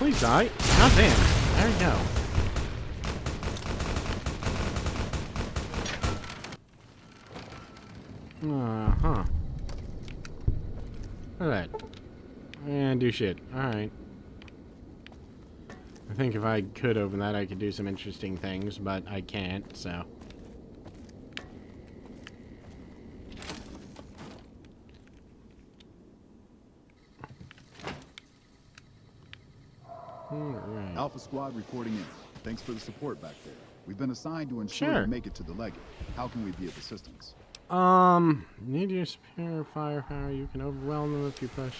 Please die. God damn. There we go. Huh. Look at that. And do shit. Alright. I think if I could open that, I could do some interesting things, but I can't, so. Alright. Alpha Squad reporting in. Thanks for the support back there. We've been assigned to ensure you make it to the Legate. How can we be of assistance? Need your superior firepower. You can overwhelm them if you push.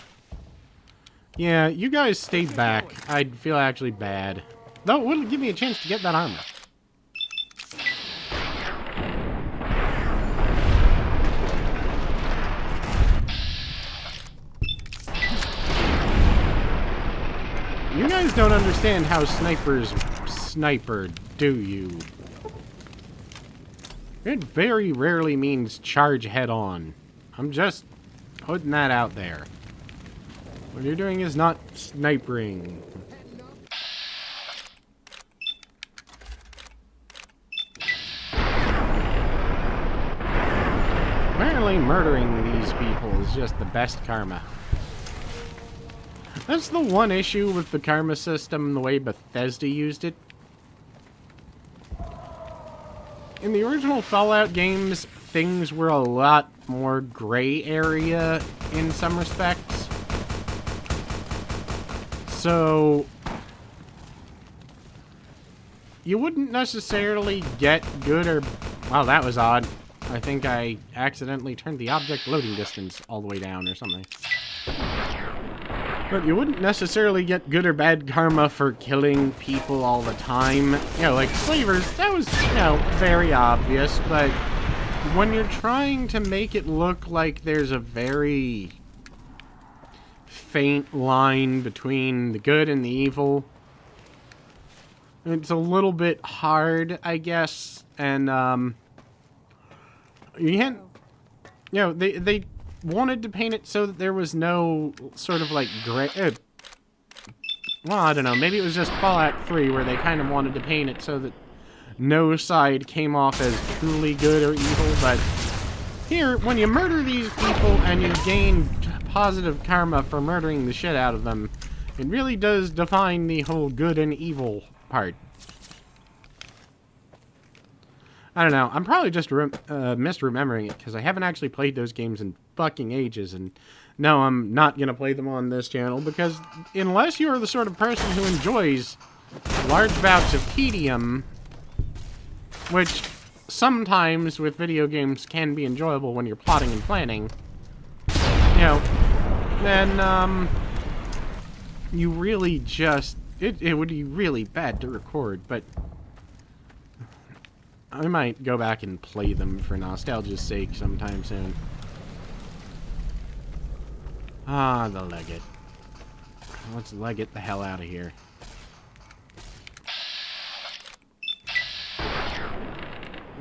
Yeah, you guys stay back. I'd feel actually bad. Though it would give me a chance to get that armor. You guys don't understand how snipers sniper, do you? It very rarely means charge head on. I'm just putting that out there. What you're doing is not snipering. Apparently murdering these people is just the best karma. That's the one issue with the karma system, the way Bethesda used it. In the original Fallout games, things were a lot more gray area in some respects. So, you wouldn't necessarily get good or... Wow, that was odd. I think I accidentally turned the object loading distance all the way down or something. But you wouldn't necessarily get good or bad karma for killing people all the time. You know, like slavers, that was, you know, very obvious, but when you're trying to make it look like there's a very faint line between the good and the evil, it's a little bit hard, I guess, and, you can't, you know, they wanted to paint it so that there was no sort of like gray. Well, I don't know. Maybe it was just Fallout 3 where they kind of wanted to paint it so that no side came off as truly good or evil. But here, when you murder these people and you gain positive karma for murdering the shit out of them, it really does define the whole good and evil part. I don't know. I'm probably just misremembering it because I haven't actually played those games in fucking ages, and no, I'm not going to play them on this channel because unless you're the sort of person who enjoys large bouts of tedium, which sometimes with video games can be enjoyable when you're plotting and planning, you know, then you really just... It would be really bad to record, but I might go back and play them for nostalgia's sake sometime soon. Ah, the Legate. Let's Legate the hell out of here.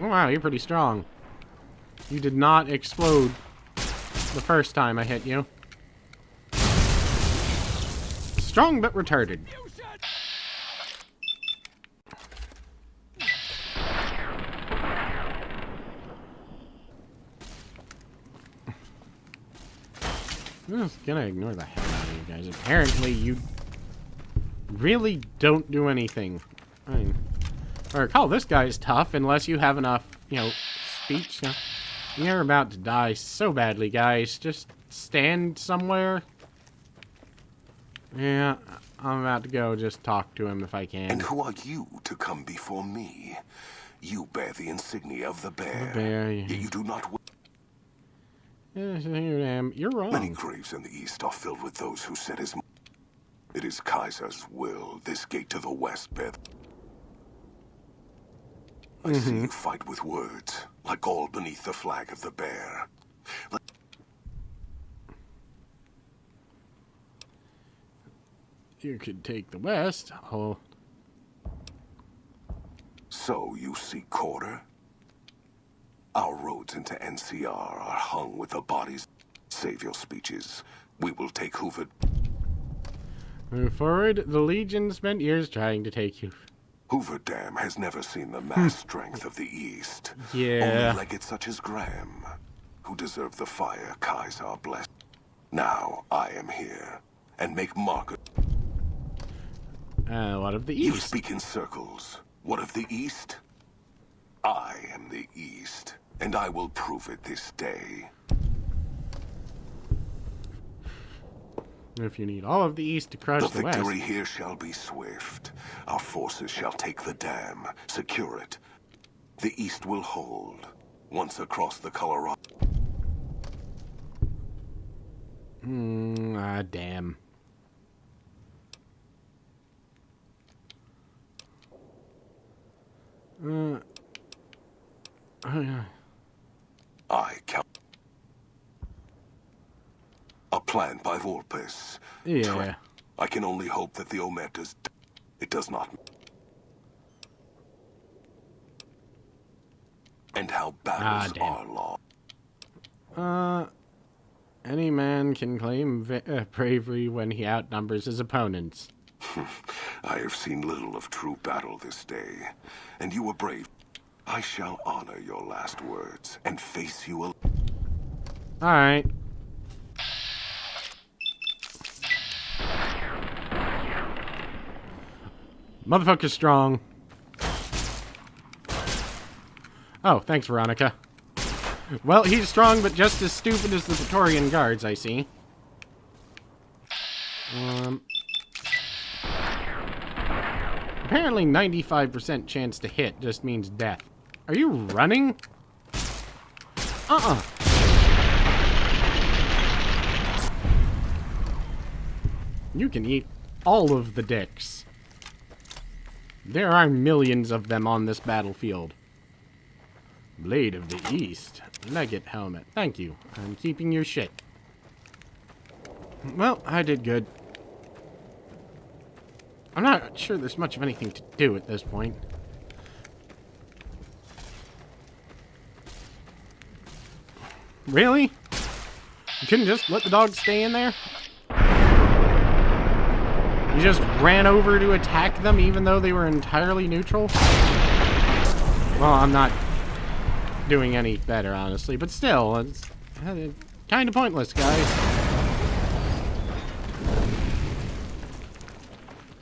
Oh, wow, you're pretty strong. You did not explode the first time I hit you. Strong but retarded. I'm just gonna ignore the hell out of you guys. Apparently, you really don't do anything. I mean, I recall this guy is tough unless you have enough, you know, speech. You're about to die so badly, guys. Just stand somewhere. Yeah, I'm about to go just talk to him if I can. And who are you to come before me? You bear the insignia of the bear. The bear, yeah. Yet you do not... Yes, you're wrong. Many graves in the east are filled with those who set his... It is Kaiser's will. This gate to the west bear... I see you fight with words, like all beneath the flag of the bear. You could take the west. Oh. So you seek quarter? Our roads into NCR are hung with the bodies. Save your speeches. We will take Hoover. Move forward. The Legion spent years trying to take you. Hoover Dam has never seen the mass strength of the East. Yeah. Only legates such as Graham, who deserve the fire Kaiser blessed. Now I am here, and make market. What of the You East? speak in circles. What of the East? I am the East, and I will prove it this day. If you need all of the East to crush The the West. victory here shall be swift. Our forces shall take the dam, secure it. The East will hold, once across the Colorado. Damn. Oh, yeah. I count. A plan by Volpes. Yeah. I can only hope that the Ometas... It does not... And how battles damn. are lost. Any man can claim bravery when he outnumbers his opponents. I have seen little of true battle this day, and you were brave. I shall honor your last words and face you alone. Alright. Motherfucker's strong. Oh, thanks, Veronica. Well, he's strong, but just as stupid as the Praetorian Guards, I see. Apparently 95% chance to hit just means death. Are you running? You can eat all of the dicks. There are millions of them on this battlefield. Blade of the East. Legate helmet. Thank you. I'm keeping your shit. Well, I did good. I'm not sure there's much of anything to do at this point. Really? You couldn't just let the dog stay in there? You just ran over to attack them even though they were entirely neutral? Well, I'm not doing any better, honestly, but still, it's kind of pointless, guys.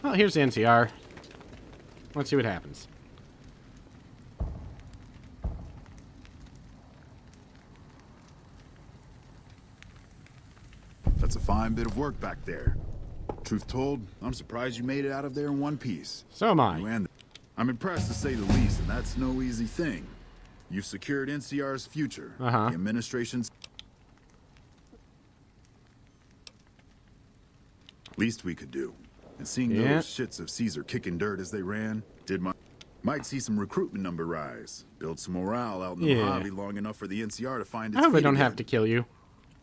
Well, here's the NCR. Let's see what happens. That's a fine bit of work back there. Truth told, I'm surprised you made it out of there in one piece. So am I. I'm impressed to say the least, and that's no easy thing. You've secured NCR's future. The administration's... Least we could do. And seeing those shits of Caesar kicking dirt as they ran, might see some recruitment number rise. Build some morale out in the Mojave long enough for the NCR to find its I hope I feet don't again. have to kill you.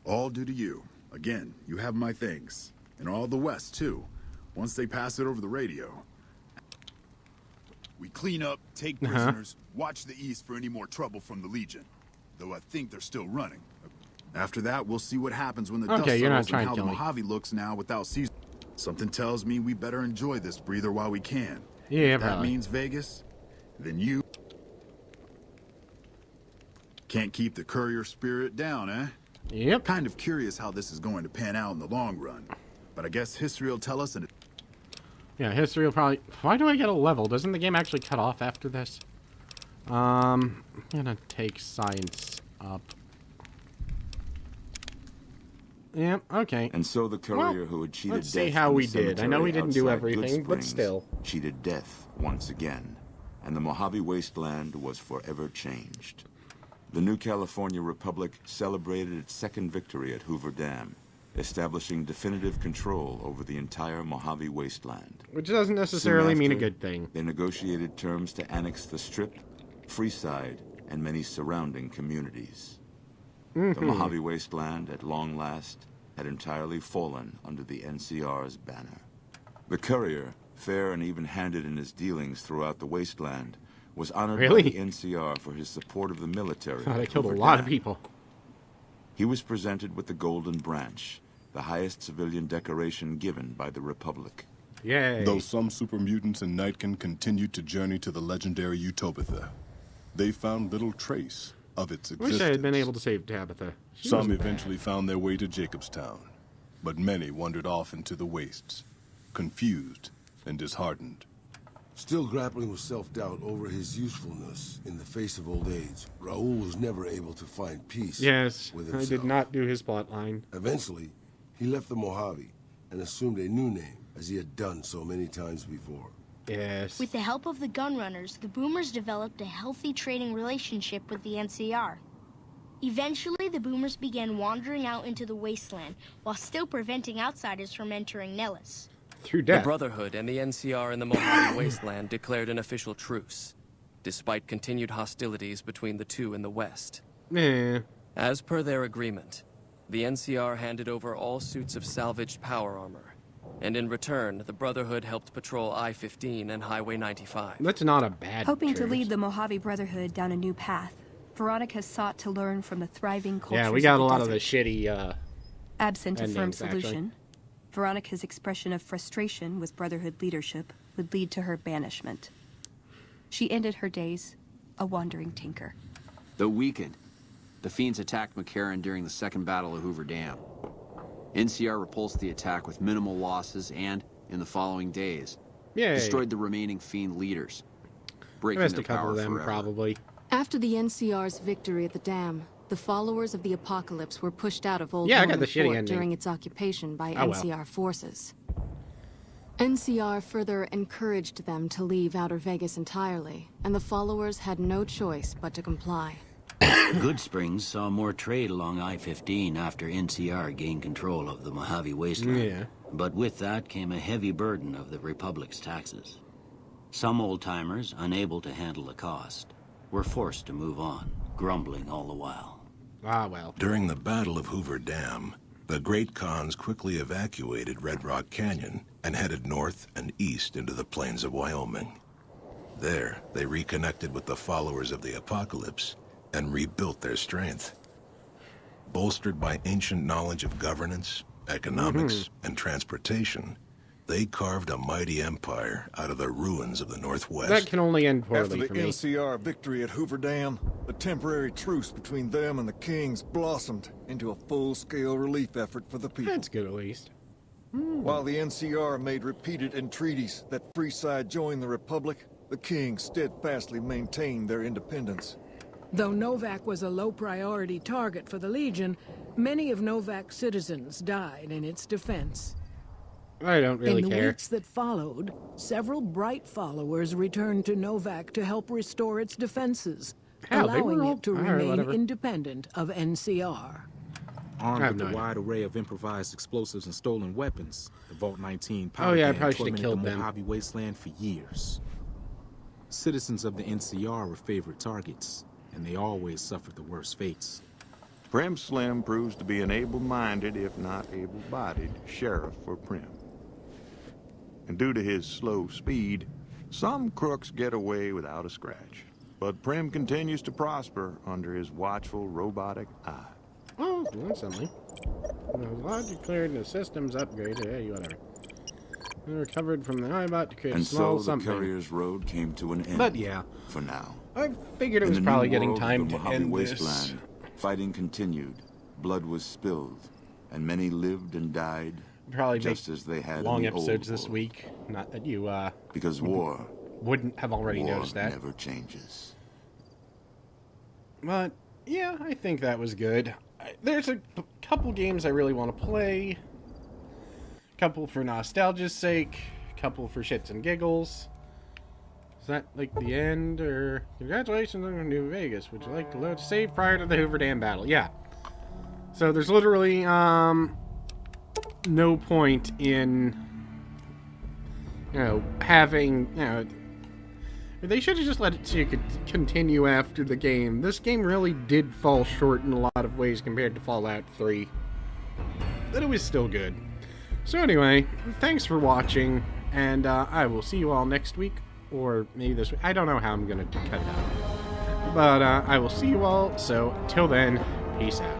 All due to you. Again, you have my thanks. And all the West, too. Once they pass it over the radio. We clean up, take prisoners, watch the East for any more trouble from the Legion. Though I think they're still running. After that, we'll see what happens when the dust you're not settles trying and to how the kill me. Mojave looks now without Caesar. Something tells me we better enjoy this breather while we can. Yeah, if that probably. means Vegas, then you... Can't keep the courier spirit down, eh? Yep. Kind of curious how this is going to pan out in the long run. But I guess history will tell us, and Yeah, history will probably... Why do I get a level? Doesn't the game actually cut off after this? I'm gonna take science up. Yep, okay. And so the courier who had cheated let's death see how from we the did. I know we cemetery didn't do outside everything, Good but Springs still. cheated death once again, and the Mojave wasteland was forever changed. The new California Republic celebrated its second victory at Hoover Dam, establishing definitive control over the entire Mojave wasteland. Which doesn't necessarily Soon mean a after, good thing. They negotiated terms to annex the Strip, Freeside, and many surrounding communities. The Mojave wasteland, at long last, had entirely fallen under the NCR's banner. The courier, fair and even-handed in his dealings throughout the wasteland, was honored Really? by the NCR for his support of the military. Oh, they at killed a Hoover lot of Dam. people. He was presented with the Golden Branch, the highest civilian decoration given by the Republic. Yay. Though some super mutants in Nightkin continued to journey to the legendary Utopia, they found little trace of its existence. Wish I had been able to save Tabitha. Some eventually found their way to Jacobstown, but many wandered off into the wastes, confused and disheartened. Still grappling with self-doubt over his usefulness in the face of old age, Raoul was never able to find peace Yes, with I himself. did not do his plot line. Eventually, he left the Mojave and assumed a new name, as he had done so many times before. Yes. With the help of the Gunrunners, the Boomers developed a healthy trading relationship with the NCR. Eventually, the Boomers began wandering out into the wasteland, while still preventing outsiders from entering Nellis. Through The death. Brotherhood and the NCR in the Mojave Wasteland declared an official truce, despite continued hostilities between the two in the west. Eh. As per their agreement, the NCR handed over all suits of salvaged power armor, and in return, the Brotherhood helped patrol I-15 and Highway 95. That's not a bad Hoping to truce. lead the Mojave Brotherhood down a new path, Veronica sought to learn from the thriving cultures Yeah, we got a lot of the desert. shitty, Absent a firm endings, actually. solution, Veronica's expression of frustration with Brotherhood leadership would lead to her banishment. She ended her days a wandering tinker. The weekend. The Fiends attacked McCarran during the Second Battle of Hoover Dam. NCR repulsed the attack with minimal losses and, in the following days, Yay. destroyed the remaining Fiend leaders, I breaking missed their a couple power of them, forever. probably. After the NCR's victory at the dam, the followers of the Apocalypse were pushed out of Old Yeah, I got Norman the shitty Fort ending. during its occupation by Oh, well. NCR forces. NCR further encouraged them to leave Outer Vegas entirely, and the followers had no choice but to comply. Good Springs saw more trade along I-15 after NCR gained control of the Mojave Wasteland. Yeah. But with that came a heavy burden of the Republic's taxes. Some old-timers, unable to handle the cost, were forced to move on, grumbling all the while. Ah, well. During the Battle of Hoover Dam, the Great Khans quickly evacuated Red Rock Canyon and headed north and east into the plains of Wyoming. There, they reconnected with the followers of the Apocalypse and rebuilt their strength. Bolstered by ancient knowledge of governance, economics, and transportation, they carved a mighty empire out of the ruins of the Northwest. That can only end After poorly the for me. NCR victory at Hoover Dam, the temporary truce between them and the Kings blossomed into a full-scale relief effort for the people. That's good, at least. While the NCR made repeated entreaties that Freeside join the Republic, the Kings steadfastly maintained their independence. Though Novak was a low-priority target for the Legion, many of Novak's citizens died in its defense. I don't really In the care. weeks that followed, several bright followers returned to Novak to help restore its defenses, Hell, they were allowing all- it to alright, remain whatever. independent of NCR. Armed I have with no a idea. wide array of improvised explosives and stolen weapons, the Vault 19 Oh, powder yeah, I gang probably should've tormented killed the them. Mojave Wasteland for years. Citizens of the NCR were favorite targets, and they always suffered the worst fates. Prim Slim proves to be an able-minded, if not able-bodied, sheriff for Prim. And due to his slow speed, some crooks get away without a scratch. But Prim continues to prosper under his watchful, robotic eye. Oh, that's something. The logic cleared and the systems upgraded. Hey, whatever. We recovered from the Ibot to create a And small so the something. Courier's Road came to an end. But yeah. For now. I figured it In was the probably new getting world of time the to Mojave end this. Wasteland, fighting continued, blood was spilled, and many lived and died Probably just make as they had long in the episodes old this world. week. Not that you Because war wouldn't have already war noticed that. never changes. But yeah, I think that was good. There's a couple games I really want to play. Couple for nostalgia's sake. Couple for shits and giggles. Is that like the end, or congratulations on New Vegas? Would you like to load a save prior to the Hoover Dam battle? Yeah. So there's literally no point in having they should have just let it so you could continue after the game. This game really did fall short in a lot of ways compared to Fallout 3. But it was still good. So anyway, thanks for watching, and I will see you all next week, or maybe this week. I don't know how I'm going to cut it out. But I will see you all, so till then, peace out.